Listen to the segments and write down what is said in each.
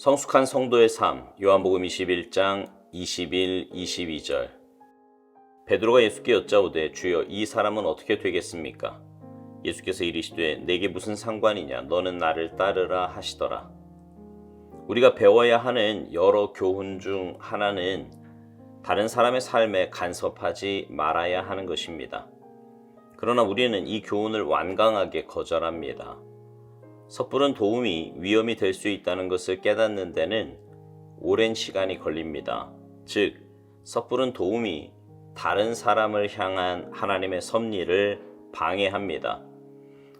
성숙한 성도의 삶, 요한복음 21장 21, 22절. 베드로가 예수께 여짜오되 주여 이 사람은 어떻게 되겠습니까? 예수께서 이르시되 내게 무슨 상관이냐, 너는 나를 따르라 하시더라. 우리가 배워야 하는 여러 교훈 중 하나는 다른 사람의 삶에 간섭하지 말아야 하는 것입니다. 그러나 우리는 이 교훈을 완강하게 거절합니다. 섣부른 도움이 위험이 될 수 있다는 것을 깨닫는 데는 오랜 시간이 걸립니다. 즉, 섣부른 도움이 다른 사람을 향한 하나님의 섭리를 방해합니다.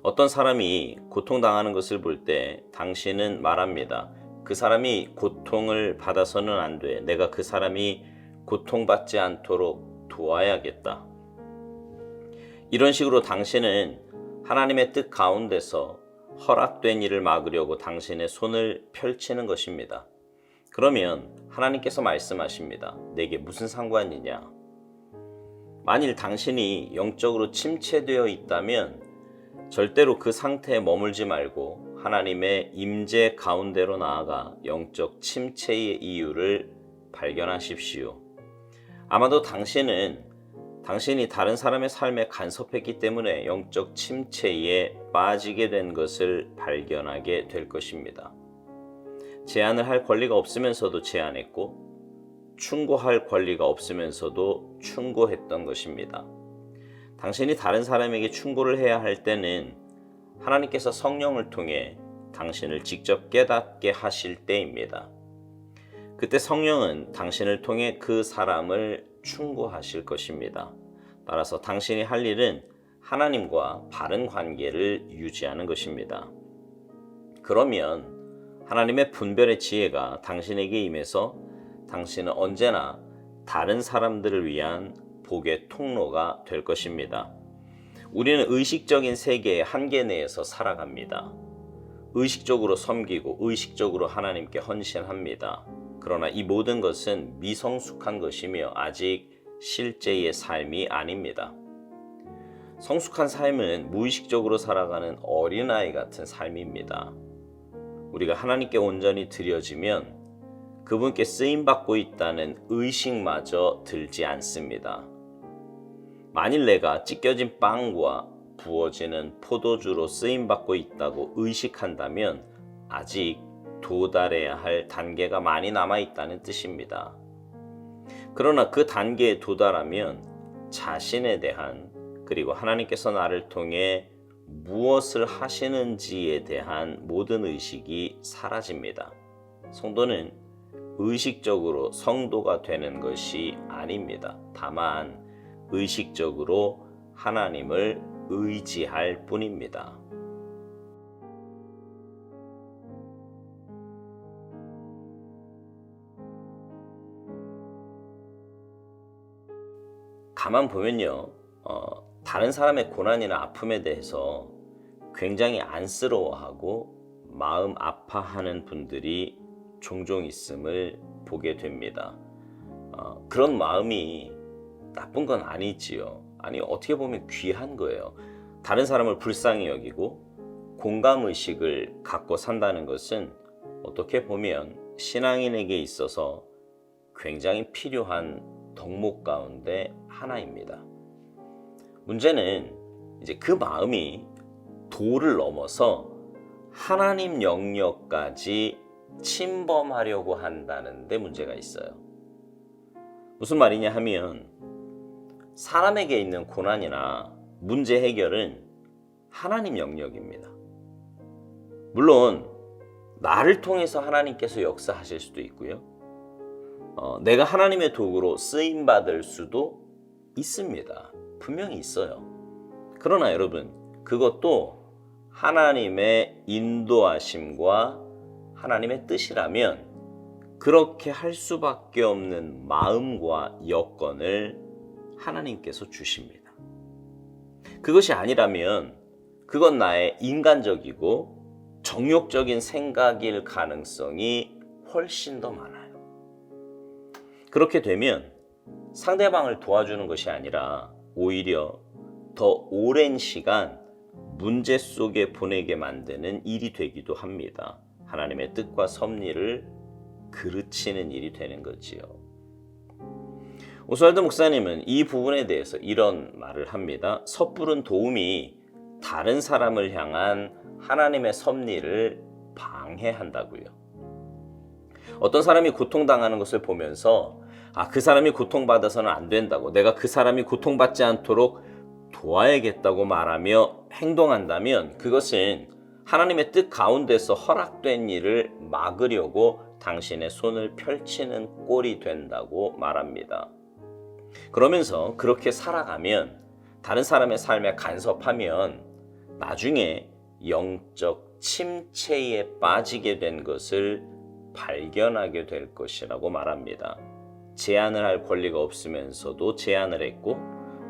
어떤 사람이 고통당하는 것을 볼 때 당신은 말합니다. 그 사람이 고통을 받아서는 안 돼. 내가 그 사람이 고통받지 않도록 도와야겠다. 이런 식으로 당신은 하나님의 뜻 가운데서 허락된 일을 막으려고 당신의 손을 펼치는 것입니다. 그러면 하나님께서 말씀하십니다. 내게 무슨 상관이냐? 만일 당신이 영적으로 침체되어 있다면 절대로 그 상태에 머물지 말고 하나님의 임재 가운데로 나아가 영적 침체의 이유를 발견하십시오. 아마도 당신이 다른 사람의 삶에 간섭했기 때문에 영적 침체에 빠지게 된 것을 발견하게 될 것입니다. 제안을 할 권리가 없으면서도 제안했고, 충고할 권리가 없으면서도 충고했던 것입니다. 당신이 다른 사람에게 충고를 해야 할 때는 하나님께서 성령을 통해 당신을 직접 깨닫게 하실 때입니다. 그때 성령은 당신을 통해 그 사람을 충고하실 것입니다. 따라서 당신이 할 일은 하나님과 바른 관계를 유지하는 것입니다. 그러면 하나님의 분별의 지혜가 당신에게 임해서 당신은 언제나 다른 사람들을 위한 복의 통로가 될 것입니다. 우리는 의식적인 세계의 한계 내에서 살아갑니다. 의식적으로 섬기고 의식적으로 하나님께 헌신합니다. 그러나 이 모든 것은 미성숙한 것이며 아직 실제의 삶이 아닙니다. 성숙한 삶은 무의식적으로 살아가는 어린아이 같은 삶입니다. 우리가 하나님께 온전히 드려지면 그분께 쓰임받고 있다는 의식마저 들지 않습니다. 만일 내가 찢겨진 빵과 부어지는 포도주로 쓰임받고 있다고 의식한다면 아직 도달해야 할 단계가 많이 남아있다는 뜻입니다. 그러나 그 단계에 도달하면 자신에 대한, 그리고 하나님께서 나를 통해 무엇을 하시는지에 대한 모든 의식이 사라집니다. 성도는 의식적으로 성도가 되는 것이 아닙니다. 다만 의식적으로 하나님을 의지할 뿐입니다. 가만 보면요, 다른 사람의 고난이나 아픔에 대해서 굉장히 안쓰러워하고 마음 아파하는 분들이 종종 있음을 보게 됩니다. 그런 마음이 나쁜 건 아니지요. 아니, 어떻게 보면 귀한 거예요. 다른 사람을 불쌍히 여기고 공감의식을 갖고 산다는 것은 어떻게 보면 신앙인에게 있어서 굉장히 필요한 덕목 가운데 하나입니다. 문제는 이제 그 마음이 도를 넘어서 하나님 영역까지 침범하려고 한다는 데 문제가 있어요. 무슨 말이냐 하면 사람에게 있는 고난이나 문제 해결은 하나님 영역입니다. 물론 나를 통해서 하나님께서 역사하실 수도 있고요. 내가 하나님의 도구로 쓰임받을 수도 있습니다. 분명히 있어요. 그러나 여러분, 그것도 하나님의 인도하심과 하나님의 뜻이라면 그렇게 할 수밖에 없는 마음과 여건을 하나님께서 주십니다. 그것이 아니라면 그건 나의 인간적이고 정욕적인 생각일 가능성이 훨씬 더 많아요. 그렇게 되면 상대방을 도와주는 것이 아니라 오히려 더 오랜 시간 문제 속에 보내게 만드는 일이 되기도 합니다. 하나님의 뜻과 섭리를 그르치는 일이 되는 거지요. 오스왈드 목사님은 이 부분에 대해서 이런 말을 합니다. 섣부른 도움이 다른 사람을 향한 하나님의 섭리를 방해한다고요. 어떤 사람이 고통당하는 것을 보면서 그 사람이 고통받아서는 안 된다고, 내가 그 사람이 고통받지 않도록 도와야겠다고 말하며 행동한다면 그것은 하나님의 뜻 가운데서 허락된 일을 막으려고 당신의 손을 펼치는 꼴이 된다고 말합니다. 그러면서 그렇게 살아가면, 다른 사람의 삶에 간섭하면 나중에 영적 침체에 빠지게 된 것을 발견하게 될 것이라고 말합니다. 제한을 할 권리가 없으면서도 제한을 했고,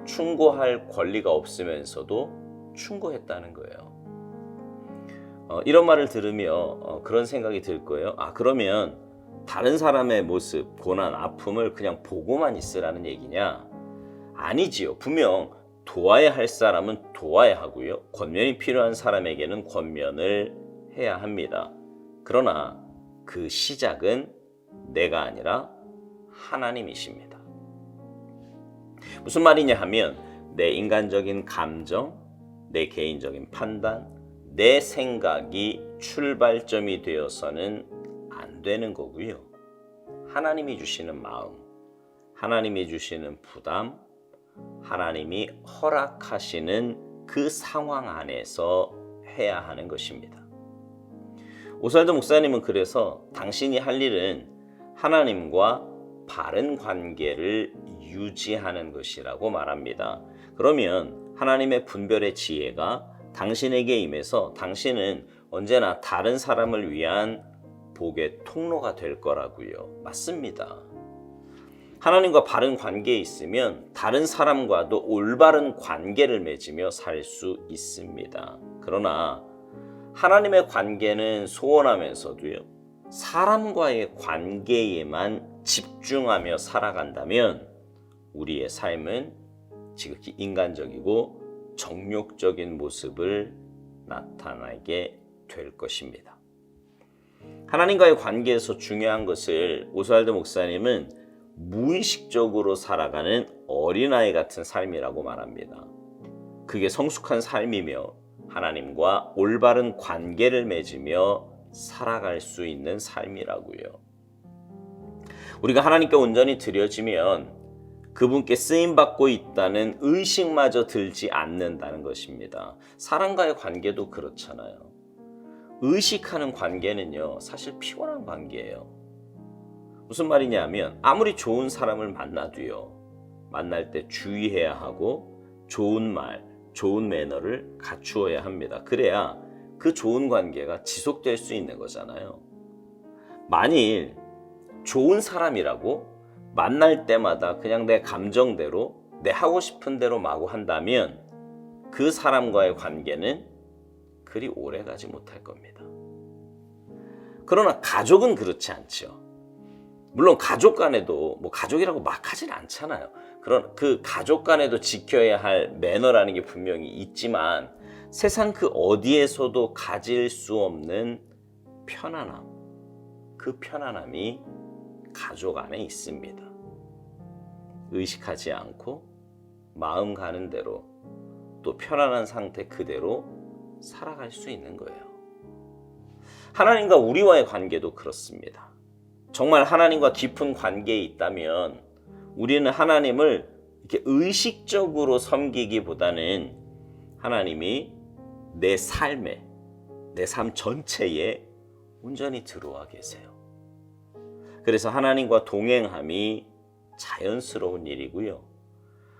충고할 권리가 없으면서도 충고했다는 거예요. 이런 말을 들으며 그런 생각이 들 거예요. 그러면 다른 사람의 모습, 고난, 아픔을 그냥 보고만 있으라는 얘기냐? 아니지요. 분명 도와야 할 사람은 도와야 하고요. 권면이 필요한 사람에게는 권면을 해야 합니다. 그러나 그 시작은 내가 아니라 하나님이십니다. 무슨 말이냐 하면 내 인간적인 감정, 내 개인적인 판단, 내 생각이 출발점이 되어서는 안 되는 거고요. 하나님이 주시는 마음, 하나님이 주시는 부담, 하나님이 허락하시는 그 상황 안에서 해야 하는 것입니다. 오스왈드 목사님은 그래서 당신이 할 일은 하나님과 바른 관계를 유지하는 것이라고 말합니다. 그러면 하나님의 분별의 지혜가 당신에게 임해서 당신은 언제나 다른 사람을 위한 복의 통로가 될 거라고요. 맞습니다. 하나님과 바른 관계에 있으면 다른 사람과도 올바른 관계를 맺으며 살 수 있습니다. 그러나 하나님의 관계는 소원하면서도요, 사람과의 관계에만 집중하며 살아간다면 우리의 삶은 지극히 인간적이고 정욕적인 모습을 나타나게 될 것입니다. 하나님과의 관계에서 중요한 것을 오스왈드 목사님은 무의식적으로 살아가는 어린아이 같은 삶이라고 말합니다. 그게 성숙한 삶이며 하나님과 올바른 관계를 맺으며 살아갈 수 있는 삶이라고요. 우리가 하나님께 온전히 드려지면 그분께 쓰임받고 있다는 의식마저 들지 않는다는 것입니다. 사람과의 관계도 그렇잖아요. 의식하는 관계는요, 사실 피곤한 관계예요. 무슨 말이냐 하면 아무리 좋은 사람을 만나도요, 만날 때 주의해야 하고 좋은 말, 좋은 매너를 갖추어야 합니다. 그래야 그 좋은 관계가 지속될 수 있는 거잖아요. 만일 좋은 사람이라고 만날 때마다 그냥 내 감정대로, 내 하고 싶은 대로 마구 한다면 그 사람과의 관계는 그리 오래 가지 못할 겁니다. 그러나 가족은 그렇지 않죠. 물론 가족 간에도 가족이라고 막 하진 않잖아요. 그런 그 가족 간에도 지켜야 할 매너라는 게 분명히 있지만 세상 그 어디에서도 가질 수 없는 편안함, 그 편안함이 가족 안에 있습니다. 의식하지 않고 마음 가는 대로 또 편안한 상태 그대로 살아갈 수 있는 거예요. 하나님과 우리와의 관계도 그렇습니다. 정말 하나님과 깊은 관계에 있다면 우리는 하나님을 이렇게 의식적으로 섬기기보다는 하나님이 내 삶에, 내 삶 전체에 온전히 들어와 계세요. 그래서 하나님과 동행함이 자연스러운 일이고요.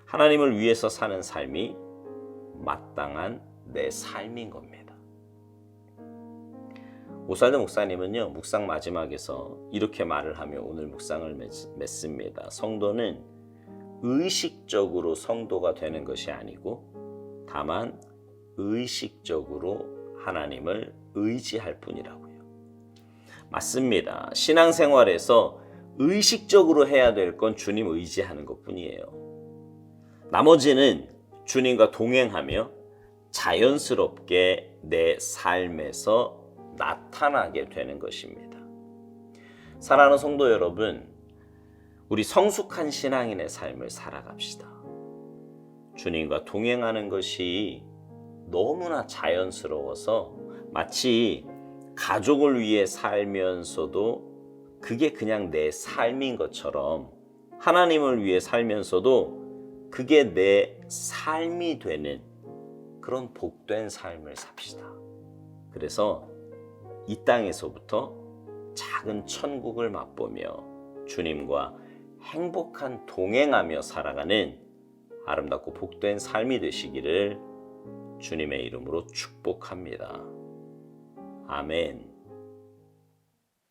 하나님을 위해서 사는 삶이 마땅한 내 삶인 겁니다. 오스왈드 목사님은요, 묵상 마지막에서 이렇게 말을 하며 오늘 묵상을 맺습니다. 성도는 의식적으로 성도가 되는 것이 아니고 다만 의식적으로 하나님을 의지할 뿐이라고요. 맞습니다. 신앙생활에서 의식적으로 해야 될 건 주님 의지하는 것뿐이에요. 나머지는 주님과 동행하며 자연스럽게 내 삶에서 나타나게 되는 것입니다. 사랑하는 성도 여러분, 우리 성숙한 신앙인의 삶을 살아갑시다. 주님과 동행하는 것이 너무나 자연스러워서 마치 가족을 위해 살면서도 그게 그냥 내 삶인 것처럼 하나님을 위해 살면서도 그게 내 삶이 되는 그런 복된 삶을 삽시다. 그래서 이 땅에서부터 작은 천국을 맛보며 주님과 행복한 동행하며 살아가는 아름답고 복된 삶이 되시기를 주님의 이름으로 축복합니다. 아멘.